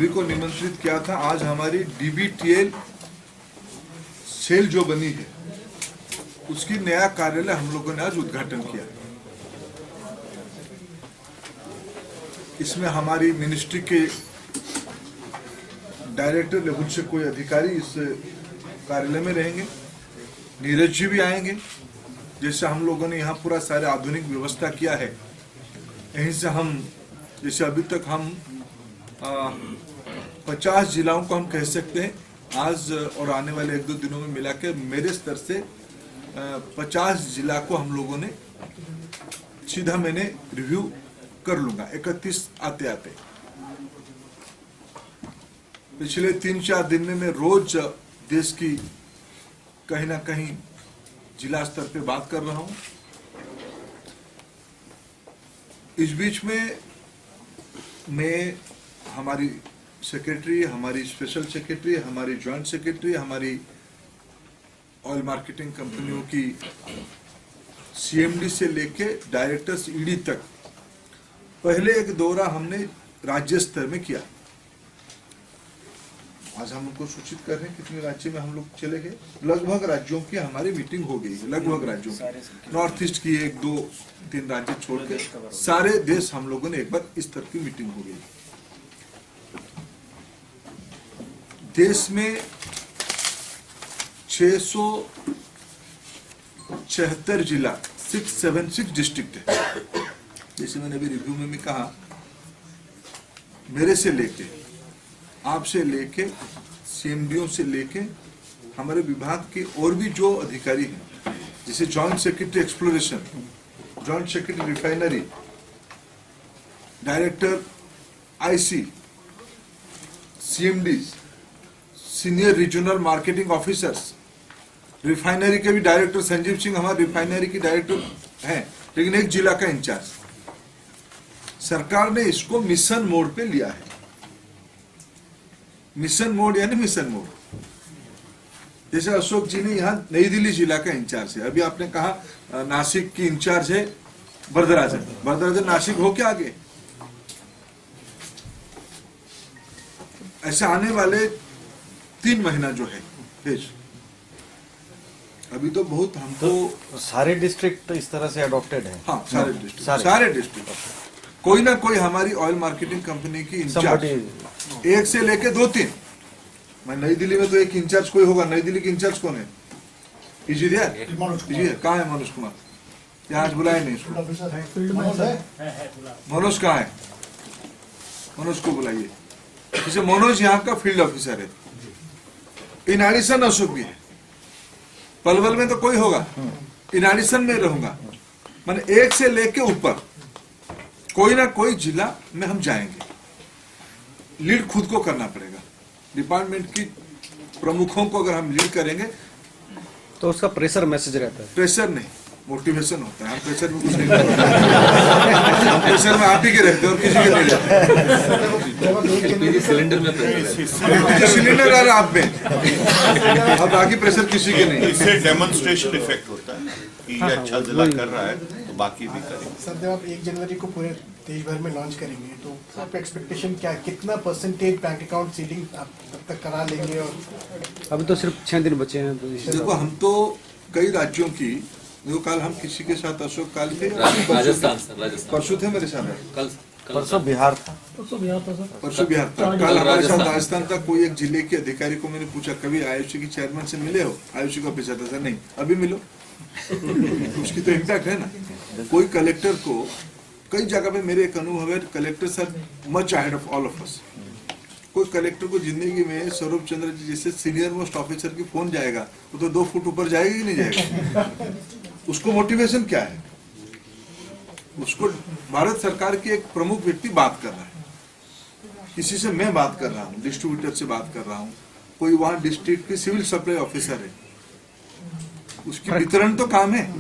सभी को निमंत्रित किया था। आज हमारी DBTL सेल जो बनी है उसकी नया कार्यालय हम लोगों ने आज उद्घाटन किया। इसमें हमारी मिनिस्ट्री के डायरेक्टर लेवल से कोई अधिकारी इस कार्यालय में रहेंगे। नीरज जी भी आएंगे। जैसे हम लोगों ने यहाँ पूरा सारे आधुनिक व्यवस्था किया है, यहीं से हम जैसे अभी तक हम 50 जिलाओं को हम कह सकते हैं। आज और आने वाले 1-2 दिनों में मिला के मेरे स्तर से 50 जिला को हम लोगों ने सीधा मैंने रिव्यू कर लूंगा 31 आते आते। पिछले 3-4 दिन में मैं रोज देश की कहीं ना कहीं जिला स्तर पे बात कर रहा हूं। इस बीच में मैं हमारी सेक्रेटरी, हमारी स्पेशल सेक्रेटरी, हमारी जॉइंट सेक्रेटरी, हमारी ऑयल मार्केटिंग कंपनियों की CMD से लेके डायरेक्टर्स ED तक पहले एक दौरा हमने राज्य स्तर में किया। आज हम उनको सूचित कर रहे हैं कितने राज्य में हम लोग चले गए। लगभग राज्यों की हमारी मीटिंग हो गई है, लगभग राज्यों की। नॉर्थ ईस्ट की 1-2-3 राज्य छोड़ के सारे देश हम लोगों ने एक बार इस तरह की मीटिंग हो गई। देश में 676 जिला 676 डिस्ट्रिक्ट है। जैसे मैंने अभी रिव्यू में भी कहा, मेरे से लेके, आपसे लेके, CMDओ से लेके हमारे विभाग के और भी जो अधिकारी हैं, जैसे joint secretary exploration, joint secretary refinery, director IC, CMDs, senior regional marketing officers, refinery के भी डायरेक्टर संजीव सिंह हमारे रिफाइनरी की डायरेक्टर हैं, लेकिन एक जिला का इंचार्ज। सरकार ने इसको मिशन मोड पे लिया है। मिशन मोड यानी मिशन मोड। जैसे अशोक जी ने यहाँ नई दिल्ली जिला का इंचार्ज है। अभी आपने कहा नासिक की इंचार्ज है वरदराजन। वरदराजन नासिक हो क्या आगे? ऐसे आने वाले 3 महीना जो है भेज। अभी तो बहुत हमको सारे डिस्ट्रिक्ट इस तरह से अडॉप्टेड है। हाँ, सारे डिस्ट्रिक्ट कोई ना कोई हमारी ऑयल मार्केटिंग कंपनी की इंचार्ज, 1 से लेके 2-3। मैं नई दिल्ली में तो एक इंचार्ज कोई होगा। नई दिल्ली की इंचार्ज कौन है? कहाँ है मनोज कुमार? यहाँ आज बुलाए नहीं इसको। मनोज कहाँ है? मनोज को बुलाइए। जैसे मनोज यहाँ का फील्ड ऑफिसर है। इन एडिशन अशोक भी है। पलवल में तो कोई होगा, इन एडिशन में रहूंगा। मैंने 1 से लेके ऊपर कोई ना कोई जिला में हम जाएंगे। लीड खुद को करना पड़ेगा। डिपार्टमेंट की प्रमुखों को अगर हम लीड करेंगे तो उसका प्रेशर मैसेज रहता है। प्रेशर नहीं, मोटिवेशन होता है। हम प्रेशर में कुछ नहीं करते। हम प्रेशर में आप ही के रहते हैं और किसी के नहीं रहते। सिलेंडर में सिलेंडर आ रहा आप में, अब बाकी प्रेशर किसी के नहीं। इससे डेमोन्स्ट्रेशन इफेक्ट होता है कि ये अच्छा जिला कर रहा है तो बाकी भी करेंगे। सर, जब आप 1 जनवरी को पूरे देश भर में लॉन्च करेंगे तो आपका एक्सपेक्टेशन क्या, कितना परसेंटेज बैंक अकाउंट सीडिंग आप तब तक करा लेंगे? और अभी तो सिर्फ 6 दिन बचे हैं। तो देखो, हम तो कई राज्यों की, जो कल हम किसी के साथ अशोक काल थे, राजस्थान परसों थे मेरे साथ, परसों बिहार था। परसों बिहार था। कल हमारे साथ राजस्थान था। कोई एक जिले के अधिकारी को मैंने पूछा, कभी आयुषी की चेयरमैन से मिले हो? आयुषी का ऑफिसर था, सर नहीं, अभी मिलो। उसकी तो इम्पैक्ट है ना। कोई कलेक्टर को, कई जगह पे मेरे एक अनुभव है, collector sir much ahead of all of us. कोई कलेक्टर को जिंदगी में स्वरूप चंद्र जी जैसे सीनियर मोस्ट ऑफिसर की फोन जाएगा, वो तो 2 फुट ऊपर जाएगा ही नहीं जाएगा। उसको मोटिवेशन क्या है? उसको भारत सरकार की एक प्रमुख व्यक्ति बात कर रहा है, किसी से मैं बात कर रहा हूँ, डिस्ट्रीब्यूटर से बात कर रहा हूँ, कोई वहां डिस्ट्रिक्ट की सिविल सप्लाई ऑफिसर है, उसकी वितरण तो काम है।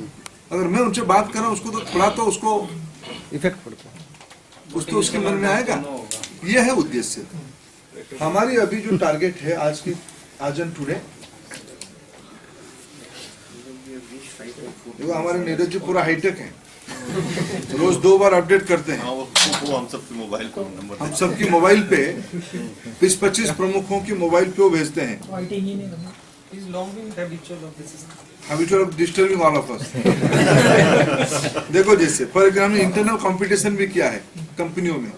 अगर मैं उनसे बात कर रहा हूँ, उसको तो थोड़ा तो उसको इफेक्ट पड़ता है, उसको उसके मन में आएगा। यह है उद्देश्य। हमारी अभी जो टारगेट है आज की, आज एंड टुडे, देखो हमारे नीरज जी पूरा हाईटेक है, रोज 2 बार अपडेट करते हैं। हाँ वो हम सबके मोबाइल को नंबर हम सबकी मोबाइल पे 20-25 प्रमुखों की मोबाइल पे वो भेजते हैं। He's long been habitual of this system. Habitual of disturbing all of us. देखो जैसे फॉर एग्जाम्पल हमने इंटरनल कंपटीशन भी किया है कंपनियों में।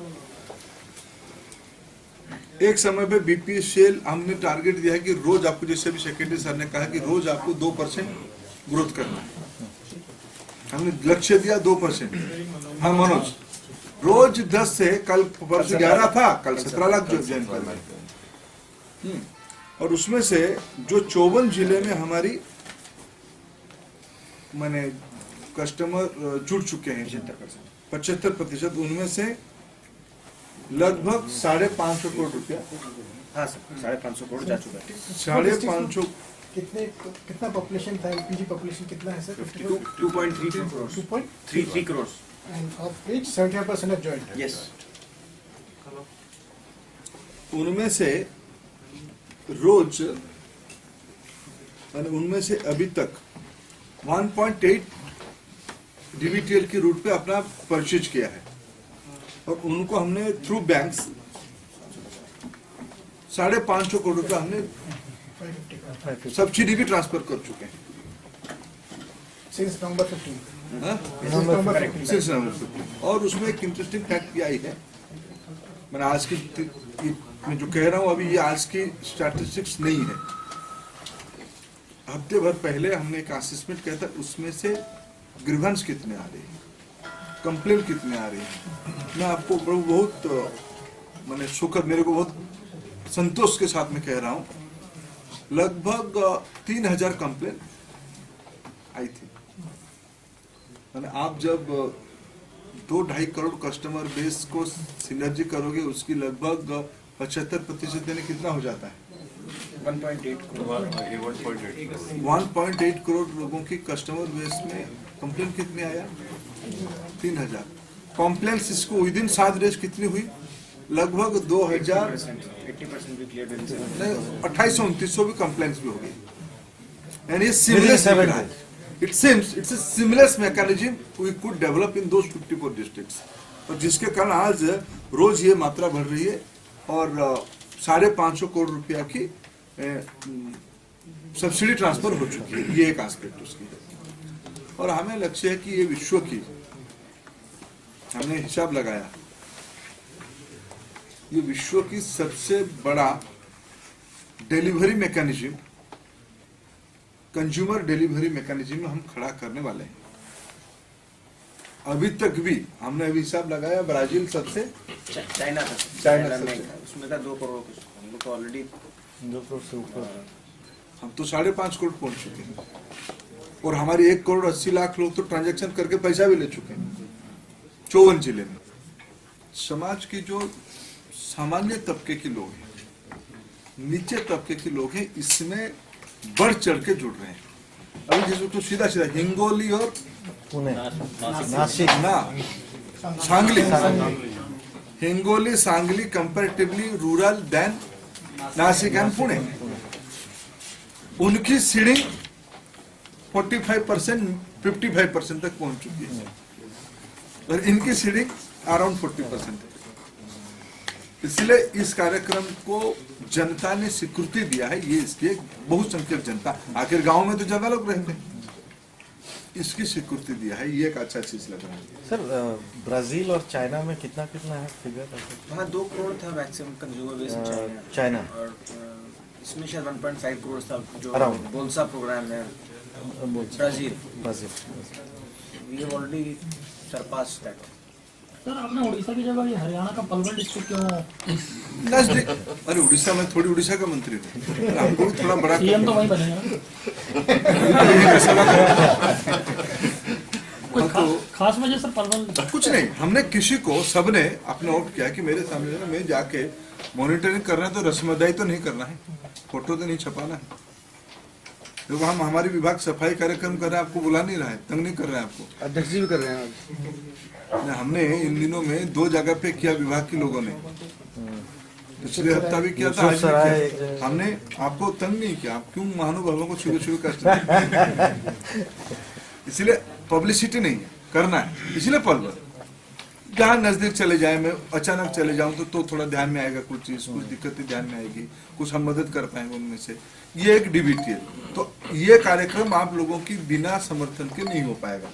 एक समय पे बीपीसीएल हमने टारगेट दिया है कि रोज आपको, जैसे भी सेक्रेटरी सर ने कहा कि रोज आपको 2% ग्रोथ करना है। हमने लक्ष्य दिया 2%। हाँ मनोज, रोज 10 से कल परसों 11 था, कल 17 लाख ज्वाइन कर, और उसमें से जो 54 जिले में हमारी माने कस्टमर जुड़ चुके हैं 75%, उनमें से लगभग 550 करोड़ रुपया। हाँ सर, 550 करोड़ जा चुका है। 550 कितना पॉपुलेशन था, एलपीजी पॉपुलेशन कितना है sir? 2.32 crores. 3 crores. And of which 75% have joined. Yes. उनमें से रोज उनमें से अभी तक 1.8 डीबीटीएल की रूट पे अपना परचेज किया है, और उनको हमने थ्रू बैंक्स 550 करोड़ रुपया हमने 550 सब्सिडी भी ट्रांसफर कर चुके हैं। since November 15. हाँ? November 15. Since November 15. और उसमें एक इंटरेस्टिंग फैक्ट क्या आई है, मैंने आज की मैं जो कह रहा हूँ अभी ये आज की स्टैटिस्टिक्स नहीं है, हफ्ते भर पहले हमने एक असेसमेंट किया था, उसमें से ग्रीवेंस कितने आ रहे हैं, कंप्लेन कितने आ रही हैं। मैं आपको बहुत मैंने शुक्र, मेरे को बहुत संतोष के साथ में कह रहा हूँ, लगभग 3000 कंप्लेन आई थी। मैंने आप जब 2-2.5 करोड़ कस्टमर बेस को सिनर्जी करोगे, उसकी लगभग 75% यानी कितना हो जाता है? 1.8 crore. 1.8 करोड़ लोगों की कस्टमर बेस में कंप्लेन कितने आया? 3000 कॉम्प्लेन्स। इसको विद इन 7 डेज कितनी हुई? लगभग 2000 80% भी क्लियर दिन से. नहीं 2800-2900 भी कंप्लेंट्स भी हो गई। यानी seamless it seems it's a seamless mechanism we could develop in those 54 districts, और जिसके कारण आज रोज ये मात्रा बढ़ रही है, और 550 करोड़ रुपया की सब्सिडी ट्रांसफर हो चुकी है। ये एक एस्पेक्ट उसकी है, और हमें लक्ष्य है कि ये विश्व की, हमने हिसाब लगाया, ये विश्व की सबसे बड़ा delivery mechanism, consumer delivery mechanism हम खड़ा करने वाले हैं। अभी तक भी हमने अभी हिसाब लगाया, ब्राजील सबसे, चाइना था. चाइना में सबसे। उसमें था 2 करोड़ कुछ. हम लोग तो ऑलरेडी 2 करोड़ से ऊपर। हम तो 5.5 करोड़ पहुंच चुके हैं, और हमारे 1 करोड़ 80 लाख लोग तो ट्रांजैक्शन करके पैसा भी ले चुके हैं 54 जिले में। समाज की जो सामान्य तबके के लोग हैं, नीचे तबके के लोग हैं, इसमें बढ़ चढ़ के जुड़ रहे हैं। अभी जैसे तो सीधा सीधा हिंगोली और पुणे, नासिक, ना Sangli, Hingoli Sangli comparatively rural than Nashik and Pune, उनकी सीडिंग 45% 55% तक पहुंच चुकी है, और इनकी सीडिंग अराउंड 40% है। इसलिए इस कार्यक्रम को जनता ने स्वीकृति दिया है। ये इसकी बहुसंख्यक जनता, आखिर गांव में तो ज्यादा लोग रहते हैं, इसकी स्वीकृति दिया है, ये एक अच्छा चीज लग रहा है। सर ब्राजील और चाइना में कितना है फिगर? वहाँ 2 करोड़ था maximum consumer base in China. China और इसमें शायद 1.5 करोड़ था जो Around. बोलसा प्रोग्राम है Brazil. Brazil we have already surpass that. Sir आपने उड़ीसा की जगह ये हरियाणा का पलवल डिस्ट्रिक्ट क्यों? नजदीक, अरे उड़ीसा में थोड़ी उड़ीसा का मंत्री हूँ, हमको भी थोड़ा बड़ा सीएम तो वहीं बनेगा ना? कोई खास वजह सर पलवल? कुछ नहीं, हमने किसी को, सबने अपना वोट किया कि मेरे सामने जो है ना, मैं जाके मॉनिटरिंग करना है तो रस्मदाई तो नहीं करना है, फोटो तो नहीं छपाना है। देखो हम हमारी विभाग सफाई कार्यक्रम कर रहे हैं, आपको बुला नहीं रहा है, तंग नहीं कर रहे हैं आपको। अध्यक्ष जी भी कर रहे हैं आज। हमने इन दिनों में 2 जगह पे किया विभाग के लोगों ने, पिछले हफ्ता भी किया था, आज भी किया। हमने आपको तंग नहीं किया, आप क्यों महानुभावों को छुपे छुपे कष्ट दें? इसलिए पब्लिसिटी नहीं है, करना है, इसलिए पल भर जहाँ नजदीक चले जाए, मैं अचानक चले जाऊं तो थोड़ा ध्यान में आएगा, कुछ चीज कुछ दिक्कतें ध्यान में आएगी, कुछ हम मदद कर पाएंगे उनमें से। ये एक डीबीटीएल, तो ये कार्यक्रम आप लोगों की बिना समर्थन के नहीं हो पाएगा।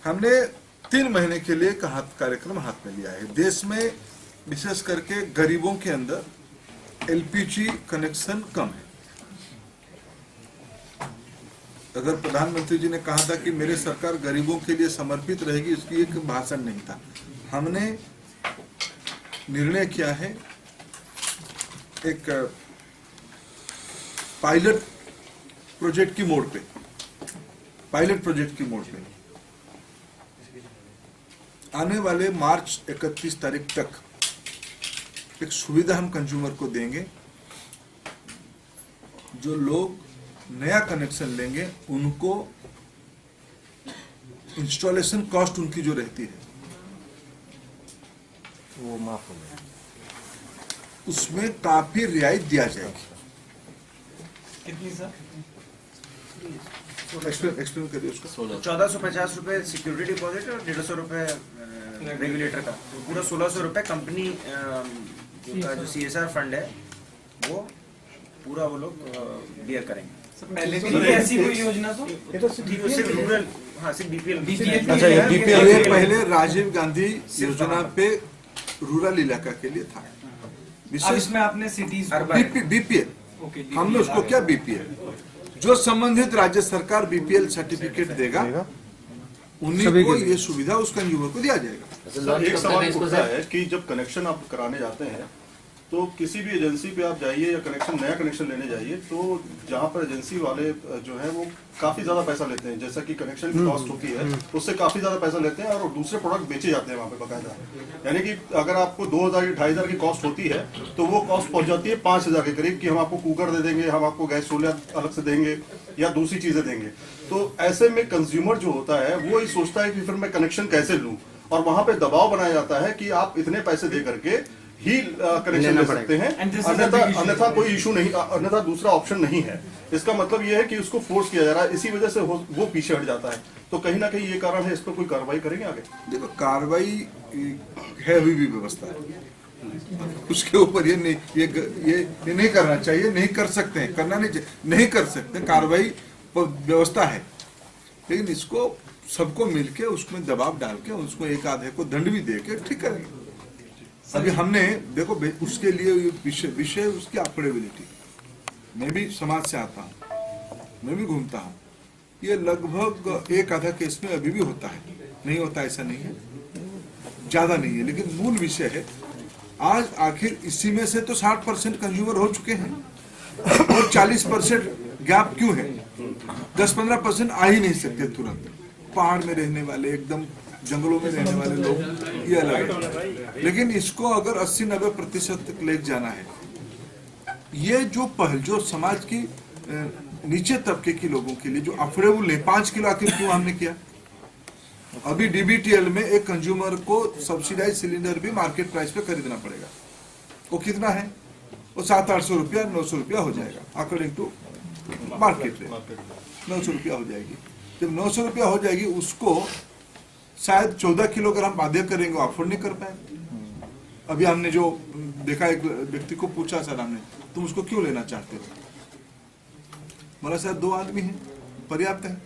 हमने 3 महीने के लिए कार्यक्रम हाथ में लिया है। देश में विशेष करके गरीबों के अंदर एलपीजी कनेक्शन कम है। अगर प्रधानमंत्री जी ने कहा था कि मेरे सरकार गरीबों के लिए समर्पित रहेगी, इसकी एक भाषण नहीं था। हमने निर्णय किया है एक पायलट प्रोजेक्ट की मोड पे, आने वाले मार्च 31 तारीख तक एक सुविधा हम कंज्यूमर को देंगे। जो लोग नया कनेक्शन लेंगे उनको इंस्टॉलेशन कॉस्ट उनकी जो रहती है वो माफ हो गया। उसमें काफी रियायत दिया जाएगी। कितनी सर? एक्सप्लेन करिए उसका। 1450 रुपए सिक्योरिटी डिपॉजिट और 150 रुपए रेगुलेटर का, तो पूरा 1600 रुपए कंपनी का जो CSR फंड है वो पूरा वो लोग बियर करेंगे। पहले भी ऐसी कोई योजना तो सिर्फ रूरल, हाँ सिर्फ BPL। अच्छा, ये BPL ये पहले राजीव गांधी योजना पे रूरल इलाका के लिए था। अब विशेष इसमें आपने सिटीज बीपीएल, हमने उसको क्या बीपीएल, जो संबंधित राज्य सरकार बीपीएल सर्टिफिकेट देगा उन्हीं को ये सुविधा उस कंज्यूमर को दिया जाएगा। सर, एक सवाल उठता है कि जब कनेक्शन आप कराने जाते हैं तो किसी भी एजेंसी पे आप जाइए या नया कनेक्शन लेने जाइए, तो जहाँ पर एजेंसी वाले जो है वो काफी ज्यादा पैसा लेते हैं, जैसा कि कनेक्शन की कॉस्ट होती है उससे काफी ज्यादा पैसा लेते हैं और दूसरे प्रोडक्ट बेचे जाते हैं वहाँ पे बकायदा। यानी कि अगर आपको 2000 या 2500 की कॉस्ट होती है तो वो कॉस्ट पहुंच जाती है 5000 के करीब, कि हम आपको कुकर दे देंगे, हम आपको गैस चूल्हा अलग से देंगे या दूसरी चीजें देंगे। तो ऐसे में कंज्यूमर जो होता है वो ये सोचता है कि फिर मैं कनेक्शन कैसे लूं, और वहां पे दबाव बनाया जाता है कि आप इतने पैसे दे करके ही कनेक्शन ले सकते हैं, अन्यथा कोई इशू नहीं, अन्यथा दूसरा ऑप्शन नहीं है। इसका मतलब ये है कि उसको फोर्स किया जा रहा है, इसी वजह से वो पीछे हट जाता है। तो कहीं ना कहीं ये कारण है, इस पर कोई कार्रवाई करेंगे आगे? देखो, कार्रवाई है, अभी भी व्यवस्था है उसके ऊपर। ये नहीं करना चाहिए, नहीं कर सकते हैं, करना नहीं चाहिए, नहीं कर सकते, कार्रवाई व्यवस्था है, लेकिन इसको सबको मिलके उसमें दबाव डाल के उसको एक आधे को दंड भी दे के ठीक करेंगे। अभी हमने देखो उसके लिए विषय उसकी अफोर्डेबिलिटी, मैं भी समाज से आता हूँ, मैं भी घूमता हूँ, ये लगभग एक आधा केस में अभी भी होता है, नहीं होता ऐसा नहीं है, ज्यादा नहीं है, लेकिन मूल विषय है आज आखिर इसी में से तो 60% कंज्यूमर हो चुके हैं और 40% गैप क्यों है? 10-15% आ ही नहीं सकते तुरंत। पहाड़ में रहने वाले, एकदम जंगलों में रहने वाले लोग, ये अलग है, लेकिन इसको अगर 80-90% तक ले जाना है, ये जो पहल जो समाज की नीचे तबके के लोगों के लिए जो अफोर्डेबल नहीं, 5 किलो आखिर क्यों हमने किया? अभी डीबीटीएल में एक कंज्यूमर को सब्सिडाइज सिलेंडर भी मार्केट प्राइस पे खरीदना पड़ेगा। वो कितना है? वो 700-800 रुपया, 900 रुपया हो जाएगा अकॉर्डिंग टू मार्केट रेट, 900 रुपया हो जाएगी। जब 900 रुपया हो जाएगी, उसको शायद 14 किलो अगर हम बाध्य करेंगे, अफोर्ड नहीं कर पाएंगे। अभी हमने जो देखा, एक व्यक्ति को पूछा सर हमने, तुम उसको क्यों लेना चाहते हो? बोला सर 2 आदमी हैं, पर्याप्त है।